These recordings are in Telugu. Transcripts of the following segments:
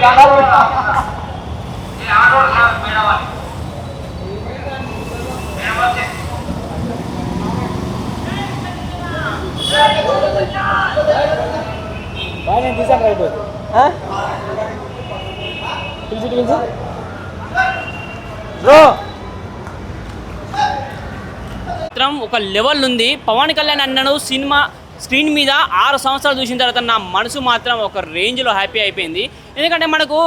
నేను తీసాను రైట్ పిలిచి బ్రో ఒక లెవెల్ ఉంది. పవన్ కళ్యాణ్ అన్నను సినిమా స్క్రీన్ మీద 6 సంవత్సరాలు చూసిన తర్వాత నా మనసు మాత్రం ఒక రేంజ్లో హ్యాపీ అయిపోయింది. ఎందుకంటే మనకు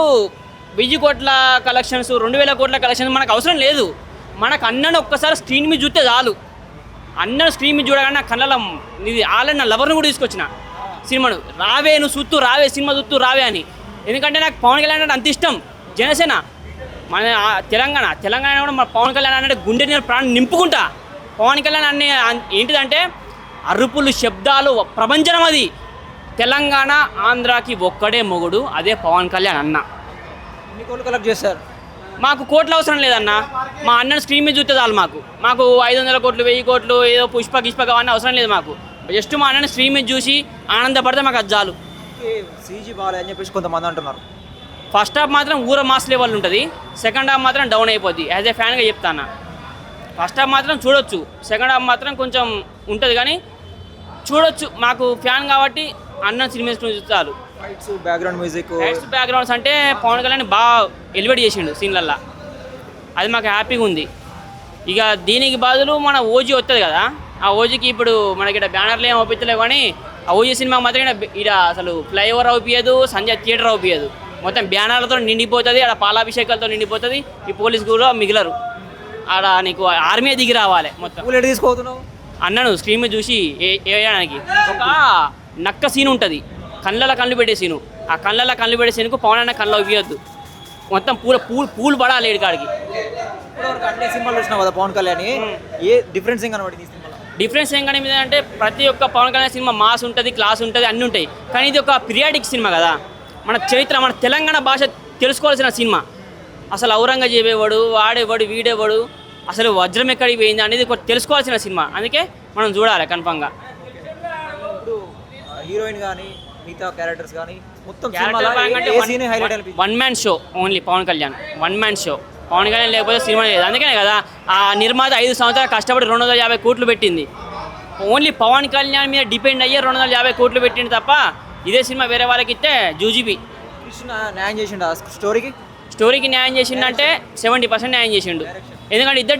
1000 కోట్ల కలెక్షన్స్ 2000 కోట్ల కలెక్షన్స్ మనకు అవసరం లేదు. మనకు అన్నను ఒక్కసారి స్క్రీన్ మీద చూస్తే చాలు. అన్నను స్క్రీన్ మీద చూడగానే నా కళ్ళలో ఇది ఆల్రెడీ నా లవర్ను కూడా తీసుకొచ్చిన సినిమాను. రావే నువ్వు సుత్తు రావే సినిమా సుత్తు రావే అని. ఎందుకంటే నాకు పవన్ కళ్యాణ్ అంటే అంత ఇష్టం. జనసేన మన తెలంగాణ కూడా మన పవన్ కళ్యాణ్ అంటే గుండె నేను ప్రాణం నింపుకుంటా. పవన్ కళ్యాణ్ అనే ఏంటిదంటే అరుపులు శబ్దాలు ప్రపంచం. అది తెలంగాణ ఆంధ్రాకి ఒక్కడే మొగుడు, అదే పవన్ కళ్యాణ్ అన్న. ఎన్ని కోట్లు కలెక్ట్ చేశారు? మాకు కోట్లు అవసరం లేదన్న. మా అన్నను స్క్రీన్ మీద చూస్తే చాలు. మాకు 500 కోట్లు 1000 కోట్లు ఏదో పుష్ప అవన్నీ అవసరం లేదు. మాకు జస్ట్ మా అన్నని స్క్రీన్ మీద చూసి ఆనందపడితే మాకు అది చాలు. సీజీ బాగా అని చెప్పేసి కొంతమంది అంటున్నారు. ఫస్ట్ హాఫ్ మాత్రం ఊర మాస్ లెవెల్ ఉంటుంది, సెకండ్ హాఫ్ మాత్రం డౌన్ అయిపోద్ది. యాజ్ ఏ ఫ్యాన్గా చెప్తాను. ఫస్ట్ హాఫ్ మాత్రం చూడొచ్చు, సెకండ్ హాఫ్ మాత్రం కొంచెం ఉంటుంది కానీ చూడొచ్చు. మాకు ఫ్యాన్ కాబట్టి అన్న సినిమా చూస్తారు. ఫైట్స్ బ్యాక్గ్రౌండ్ మ్యూజిక్ బ్యాక్గ్రౌండ్స్ అంటే పవన్ కళ్యాణ్ బాగా ఎలివేట్ చేసిండు సీన్లల్లో. అది మాకు హ్యాపీగా ఉంది. ఇక దీనికి బదులు మన ఓజీ వస్తుంది కదా, ఆ ఓజీకి ఇప్పుడు మనకి ఇక్కడ బ్యానర్లు ఏం అవుపించలేవు కానీ ఆ ఓజీ సినిమా మాత్రం ఇక్కడ అసలు ఫ్లైఓవర్ అవుపియదు, సంజయ్ థియేటర్ అవుపియదు. మొత్తం బ్యానర్లతో నిండిపోతుంది, ఆడ పాలాభిషేకాలతో నిండిపోతుంది. ఈ పోలీస్ కూడా మిగిలరు. ఆడ నీకు ఆర్మీ దిగి రావాలి. మొత్తం తీసుకోతున్నావు అన్నను స్క్రీన్ మీద చూసి వేయడానికి ఒక నక్క సీన్ ఉంటుంది, కళ్ళు పెట్టే సీను. ఆ కళ్ళు పెట్టే సీన్కు పవన్ అన్న కళ్ళు ఇవ్వద్దు, మొత్తం పూలు పడాలి ఏడికాడికి. అన్ని సినిమాలు చూసినావు కదా పవన్ కళ్యాణ్, ఏ డిఫరెన్స్ ఏం కనబడింది? డిఫరెన్స్ ఏం కనిపిస్తుంది అంటే ప్రతి ఒక్క పవన్ కళ్యాణ్ సినిమా మాస్ ఉంటుంది, క్లాస్ ఉంటుంది, అన్నీ ఉంటాయి. కానీ ఇది ఒక పీరియాడిక్ సినిమా కదా, మన చరిత్ర మన తెలంగాణ భాష తెలుసుకోవాల్సిన సినిమా. అసలు ఔరంగజేబు ఎవడు, వాడేవాడు, వీడేవాడు, అసలు వజ్రం ఎక్కడికి పోయింది అనేది తెలుసుకోవాల్సిన సినిమా. అందుకే మనం చూడాలి కన్ఫామ్గా. ఇప్పుడు హీరోయిన్ కానీ మిగతా క్యారెక్టర్స్ కానీ మొత్తం one man show only Pawan Kalyan. One man show Pawan Kalyan లేకపోతే సినిమా లేదు. అందుకనే కదా ఆ నిర్మాత 5 సంవత్సరాలు కష్టపడి 250 కోట్లు పెట్టింది. ఓన్లీ పవన్ కళ్యాణ్ మీద డిపెండ్ అయ్యే 250 కోట్లు పెట్టింది తప్ప ఇదే సినిమా వేరే వాళ్ళకి ఇస్తే జూజీబీ. కృష్ణ న్యాయం చేసిండు స్టోరీకి న్యాయం చేసిండు అంటే 70% న్యాయం చేసిండు. ఎందుకంటే ఇద్దరు